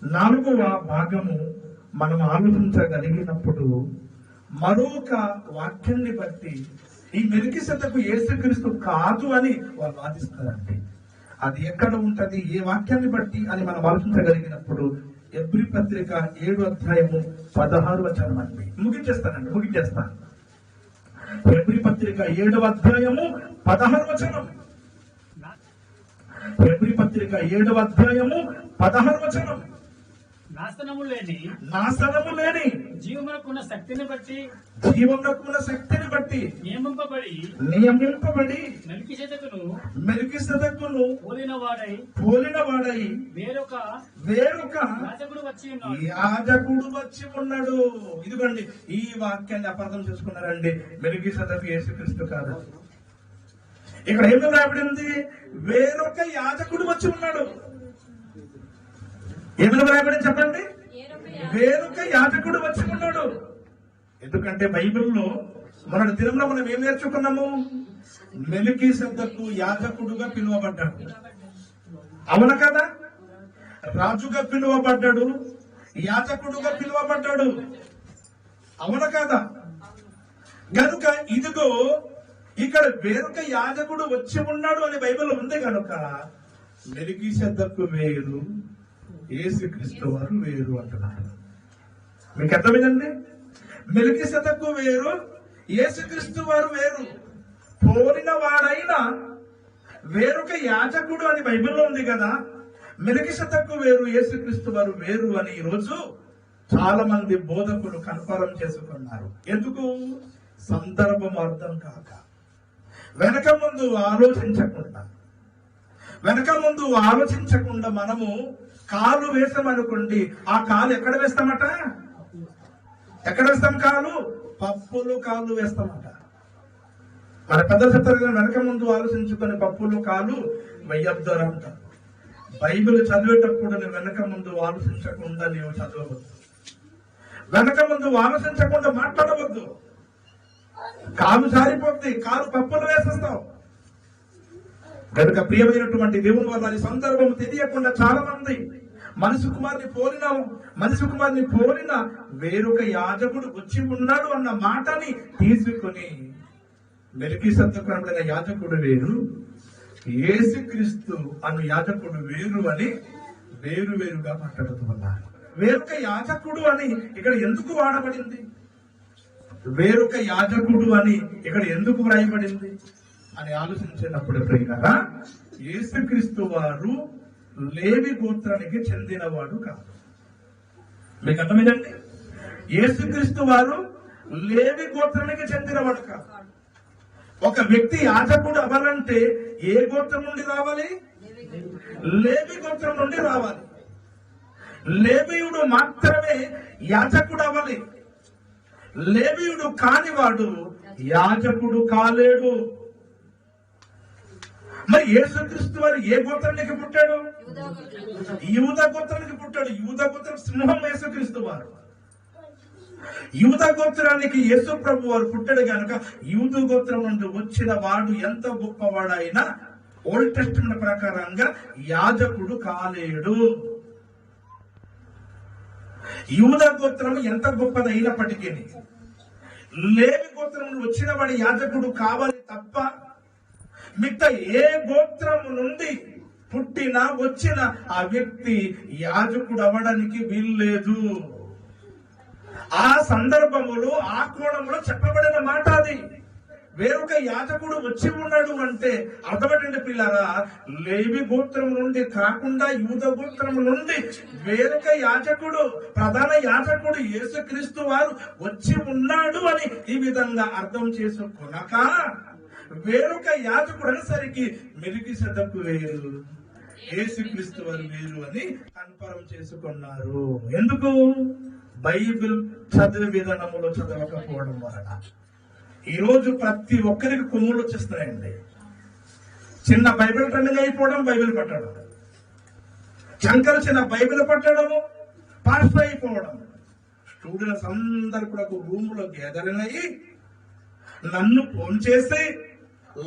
నాలుగవ భాగము మనం ఆలోచించగలిగినప్పుడు మరొక వాక్యాన్ని బట్టి ఈ మెల్కీసెదెకు యేసుక్రీస్తు కాదు అని వాళ్ళు వాదిస్తారండి. అది ఎక్కడ ఉంటది, ఏ వాక్యాన్ని బట్టి అని మనం ఆలోచించగలిగినప్పుడు ఎబ్రీ పత్రిక 7:16 అండి. ముగించేస్తాను. ఎబ్రీ పత్రిక 7:16. ఎబ్రీ పత్రిక 7:16. నాశనము లేని జీవమునకున్న శక్తిని బట్టి నియమింపబడి మెల్కీసెదెకును పోలిన వాడై వేరొక యాజకుడు వచ్చి ఉన్నాడు. ఇదిగోండి, ఈ వాక్యాన్ని అపార్థం చేసుకున్నారండి. మెల్కీసెదెకు యేసుక్రీస్తు కాదు. ఇక్కడ ఏమి రాయబడింది? వేరొక యాజకుడు వచ్చి ఉన్నాడు. ఏమైనా రాయబడి చెప్పండి? వేరొక యాజకుడు వచ్చి ఉన్నాడు. ఎందుకంటే బైబిల్లో మన దినంలో మనం ఏం నేర్చుకున్నాము? మెల్కీసెదెకు యాజకుడుగా పిలువబడ్డాడు. అవునా కదా? రాజుగా పిలువబడ్డాడు, యాజకుడుగా పిలువబడ్డాడు. అవునా కదా? కనుక ఇదిగో ఇక్కడ వేరొక యాజకుడు వచ్చి ఉన్నాడు అని బైబిల్లో ఉంది. కనుక మెల్కీసెదెకు వేరు, యేసుక్రీస్తు వారు వేరు అంటున్నారు. మీకు అర్థమైందండి? మెల్కీసెదెకు వేరు, యేసుక్రీస్తు వారు వేరు. పోలిన వాడైన వేరొక యాజకుడు అని బైబిల్లో ఉంది కదా. మెల్కీసెదెకు వేరు, యేసుక్రీస్తు వారు వేరు అని ఈరోజు చాలా మంది బోధకులు కన్ఫర్మ్ చేసుకున్నారు. ఎందుకు? సందర్భం అర్థం కాక, వెనక ముందు ఆలోచించకుండా మనము కాలు వేసామనుకోండి, ఆ కాలు ఎక్కడ వేస్తామట? ఎక్కడ వేస్తాం కాలు? పప్పులు కాళ్ళు వేస్తామట. మన పెద్దలు చెప్తారు కదా, వెనక ముందు ఆలోచించుకొని పప్పులు కాలు వెయ్యొద్దు అంటారు. బైబిల్ చదివేటప్పుడు వెనక ముందు ఆలోచించకుండా నీవు చదవవద్దు. వెనక ముందు ఆలోచించకుండా మాట్లాడవద్దు. కాలు జారిపోద్ది, కాలు పప్పులు వేసేస్తావు. కనుక ప్రియమైనటువంటి దేవుని వల్ల ఈ సందర్భం తెలియకుండా చాలా మంది మనిషి కుమార్ని పోలిన వేరొక యాజకుడు వచ్చి ఉన్నాడు అన్న మాటని తీసుకుని మెల్కీసెదెకు అనబడిన యాజకుడు వేరు, యేసుక్రీస్తు అను యాజకుడు వేరు అని వేరుగా మాట్లాడుతున్నారు. వేరొక యాజకుడు అని ఇక్కడ ఎందుకు వాడబడింది? వేరొక యాజకుడు అని ఇక్కడ ఎందుకు వ్రాయబడింది అని ఆలోచించినప్పుడు ప్రియులారా, యేసుక్రీస్తు వారు లేవి గోత్రానికి చెందినవాడు కాదు. మీకు అర్థమైందండి? యేసుక్రీస్తు వారు లేవి గోత్రానికి చెందినవాడు కాదు. ఒక వ్యక్తి యాజకుడు అవ్వాలంటే ఏ గోత్రం నుండి రావాలి? లేవి గోత్రం నుండి రావాలి. లేవీయుడు మాత్రమే యాజకుడు అవ్వాలి. లేవీయుడు కానివాడు యాజకుడు కాలేడు. మరి యేసుక్రీస్తు వారు ఏ గోత్రానికి పుట్టాడు? యూదా గోత్రానికి పుట్టాడు. యూదా గోత్రం సింహం యేసుక్రీస్తు వారు. యూదా గోత్రానికి యేసు ప్రభు వారు పుట్టాడు కనుక యూదా గోత్రం నుండి వచ్చిన వాడు ఎంత గొప్పవాడైనా ఓల్డ్ టెస్టమెంట్ ప్రకారంగా యాజకుడు కాలేడు. యూదా గోత్రం ఎంత గొప్పది అయినప్పటికీ లేవి గోత్రం నుండి వచ్చిన వాడి యాజకుడు కావాలి తప్ప మిగతా ఏ గోత్రం నుండి వచ్చిన ఆ వ్యక్తి యాజకుడు అవ్వడానికి వీల్లేదు. ఆ సందర్భములో ఆ కోణంలో చెప్పబడిన మాట అది. వేరొక యాజకుడు వచ్చి ఉన్నాడు అంటే అర్థమేంటి పిల్లరా? లేవి గోత్రం నుండి కాకుండా యూదా గోత్రం నుండి వేరొక యాజకుడు, ప్రధాన యాజకుడు యేసుక్రీస్తు వారు వచ్చి ఉన్నాడు అని ఈ విధంగా అర్థం చేసుకొనక వేరొక యాజకుడు అనేసరికి మెల్కీసెదెకు వేరు, యేసుక్రీస్తు వారు వేరు అని కన్ఫర్మ్ చేసుకున్నారు. ఎందుకు? బైబిల్ చదివే విధానంలో చదవకపోవడం వలన. ఈరోజు ప్రతి ఒక్కరికి కొమ్ములు వచ్చేస్తున్నాయండి. చిన్న బైబిల్ ట్రెండింగ్ అయిపోవడం, బైబిల్ పట్టడం, చంకలు చిన్న బైబిల్ పట్టడము, పాస్టర్ అయిపోవడం. స్టూడెంట్స్ అందరు కూడా రూమ్ లో గ్యాదరింగ్ అయ్యి నన్ను ఫోన్ చేసి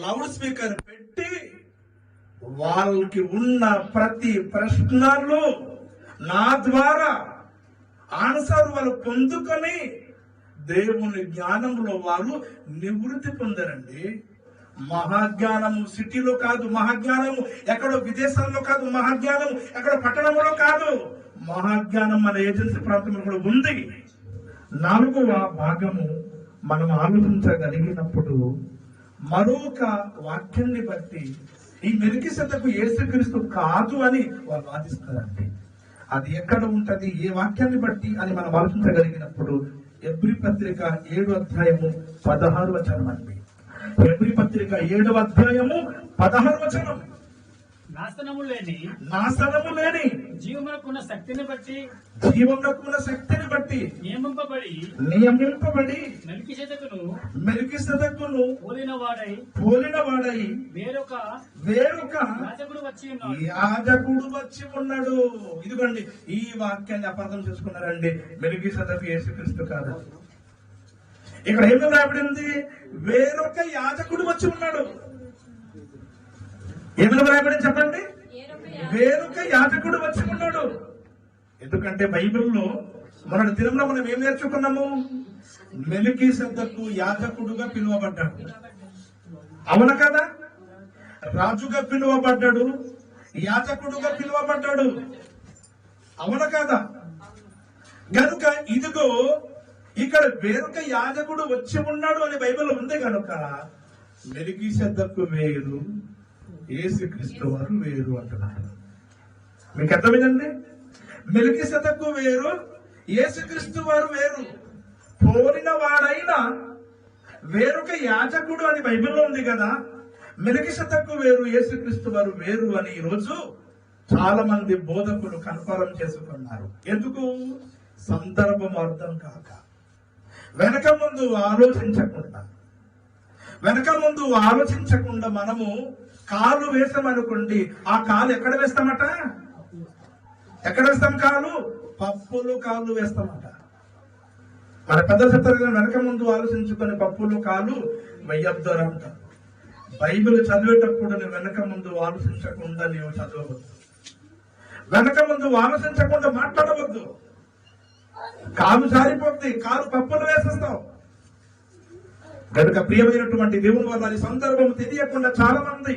లౌడ్ స్పీకర్ పెట్టి వాళ్ళకి ఉన్న ప్రతి ప్రశ్నలు నా ద్వారా ఆన్సర్ వాళ్ళు పొందుకొని దేవుని జ్ఞానంలో వారు నివృత్తి పొందారండి. మహాజ్ఞానము సిటీలో కాదు, మహాజ్ఞానము ఎక్కడో విదేశాల్లో కాదు, మహాజ్ఞానము ఎక్కడో పట్టణంలో కాదు, మహాజ్ఞానం మన ఏజెన్సీ ప్రాంతంలో కూడా ఉంది. 4వ భాగము మనం ఆలోచించగలిగినప్పుడు మరొక వాక్యాన్ని బట్టి ఈ మెల్కీసెదెకు యేసుక్రీస్తు కాదు అని వారు వాదిస్తారండి. అది ఎక్కడ ఉంటది, ఏ వాక్యాన్ని బట్టి అని మనం ఆలోచించగలిగినప్పుడు ఎబ్రీ పత్రిక 7వ అధ్యాయము 16వ వచనం అండి. ఎబ్రీ పత్రిక 7వ అధ్యాయము 16వ వచనం. నాశనము లేని జీవమునకున్న శక్తిని బట్టి నియమింపబడి మెల్కీసెదెకును పోలిన వాడై వేరొక యాజకుడు వచ్చి ఉన్నాడు. ఇదిగోండి, ఈ వాక్యాన్ని అపార్థం చేసుకున్నారండి. మెల్కీసెదెకు యేసుక్రీస్తు కాదు. ఇక్కడ ఏమి రాయబడింది? వేరొక యాజకుడు వచ్చి ఉన్నాడు. ఏమైనా రాయబడింది చెప్పండి? వేరొక యాజకుడు వచ్చి ఉన్నాడు. ఎందుకంటే బైబిల్లో మొన్నటి దినంలో మనం ఏం నేర్చుకున్నాము? మెల్కీసెదెకు యాజకుడుగా పిలువబడ్డాడు. అవునా కదా? రాజుగా పిలువబడ్డాడు, యాజకుడుగా పిలువబడ్డాడు. అవునా కదా? కనుక ఇదిగో ఇక్కడ వేరొక యాజకుడు వచ్చి ఉన్నాడు అని బైబిల్లో ఉంది. కనుక మెల్కీసెదెకు వేరు, యేసుక్రీస్తు వారు వేరు అంటున్నారు. మీకు అర్థమైందండి? మెల్కీసెదెకు వేరు, యేసుక్రీస్తు వారు వేరు. పోలిన వాడైన వేరొక యాజకుడు అని బైబిల్లో ఉంది కదా. మెల్కీసెదెకు వేరు, యేసుక్రీస్తు వారు వేరు అని ఈరోజు చాలా మంది బోధకులు కన్ఫర్మ్ చేసుకున్నారు. ఎందుకు? సందర్భం అర్థం కాక, వెనక ముందు ఆలోచించకుండా మనము కాలు వేసామనుకోండి, ఆ కాలు ఎక్కడ వేస్తామట? ఎక్కడ వేస్తాం కాలు? పప్పులు కాలు వేస్తామట. మన పెద్దలు చెప్తారు కదా, వెనక ముందు ఆలోచించుకొని పప్పులు కాలు వెయ్యొద్దు అంట. బైబిల్ చదివేటప్పుడు నువ్వు వెనక ముందు ఆలోచించకుండా నీవు చదవవద్దు, వెనక ముందు ఆలోచించకుండా మాట్లాడవద్దు. కాలు జారిపోద్ది, కాలు పప్పులు వేసేస్తావు. కనుక ప్రియమైనటువంటి దేవుని వల్ల ఈ సందర్భం తెలియకుండా చాలా మంది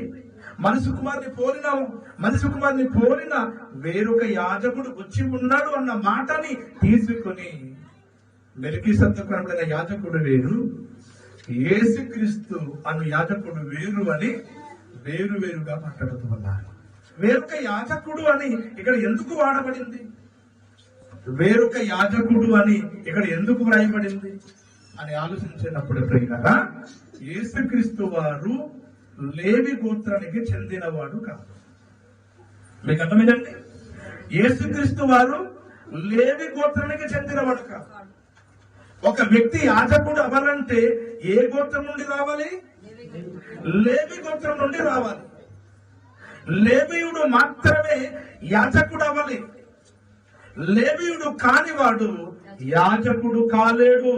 మనిషి కుమార్ని పోలిన వేరొక యాజకుడు వచ్చి ఉన్నాడు అన్న మాటని తీసుకుని మెల్కీసెదెకు అనబడిన యాజకుడు వేరు, యేసుక్రీస్తు అను యాజకుడు వేరు అని వేరుగా మాట్లాడుతూ ఉన్నారు. వేరొక యాజకుడు అని ఇక్కడ ఎందుకు వాడబడింది? వేరొక యాజకుడు అని ఇక్కడ ఎందుకు వ్రాయబడింది అని ఆలోచించినప్పుడు ప్రియులారా, యేసుక్రీస్తు వారు లేవి గోత్రానికి చెందినవాడు కాదు. మీకు అర్థమైందండి? యేసుక్రీస్తు వారు లేవి గోత్రానికి చెందినవాడు కాదు. ఒక వ్యక్తి యాజకుడు అవ్వాలంటే ఏ గోత్రం నుండి రావాలి? లేవి గోత్రం నుండి రావాలి. లేవీయుడు మాత్రమే యాజకుడు అవ్వాలి. లేవీయుడు కానివాడు యాజకుడు కాలేడు.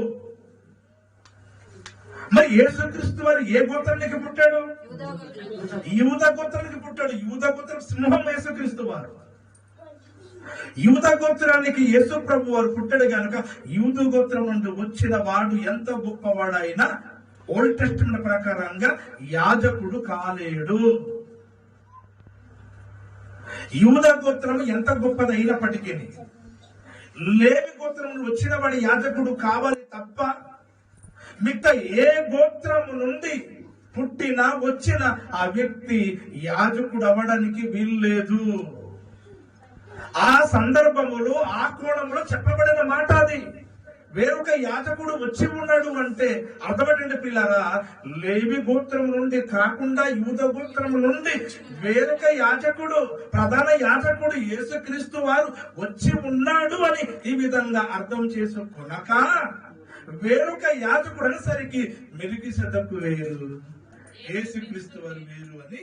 మరి యేసుక్రీస్తు వారు ఏ గోత్రానికి పుట్టాడు? యూదా గోత్రానికి పుట్టాడు. యూదా గోత్రం సింహం యేసుక్రీస్తు వారు. యూదా గోత్రానికి యేసు ప్రభు వారు పుట్టాడు కనుక యూదు గోత్రం నుండి వచ్చిన వాడు ఎంత గొప్పవాడైనా ఓల్డ్ టెస్టమెంట్ ప్రకారంగా యాజకుడు కాలేడు. యూదా గోత్రం ఎంత గొప్పది అయినప్పటికీ లేవి గోత్రం నుండి వచ్చిన వాడి యాజకుడు కావాలి తప్ప మిగతా ఏ గోత్రం నుండి వచ్చిన ఆ వ్యక్తి యాజకుడు అవ్వడానికి వీల్లేదు. ఆ సందర్భములో ఆ కోణంలో చెప్పబడిన మాట అది. వేరొక యాజకుడు వచ్చి ఉన్నాడు అంటే అర్థమేంటి పిల్లారా? లేవి గోత్రం నుండి కాకుండా యూద గోత్రం నుండి వేరొక యాజకుడు, ప్రధాన యాజకుడు యేసుక్రీస్తు వారు వచ్చి ఉన్నాడు అని ఈ విధంగా అర్థం చేసుకొనక వేరొక యాజకుడు అనేసరికి మెల్కీసెదెకు వేరు, యేసుక్రీస్తు వారు వేరు అని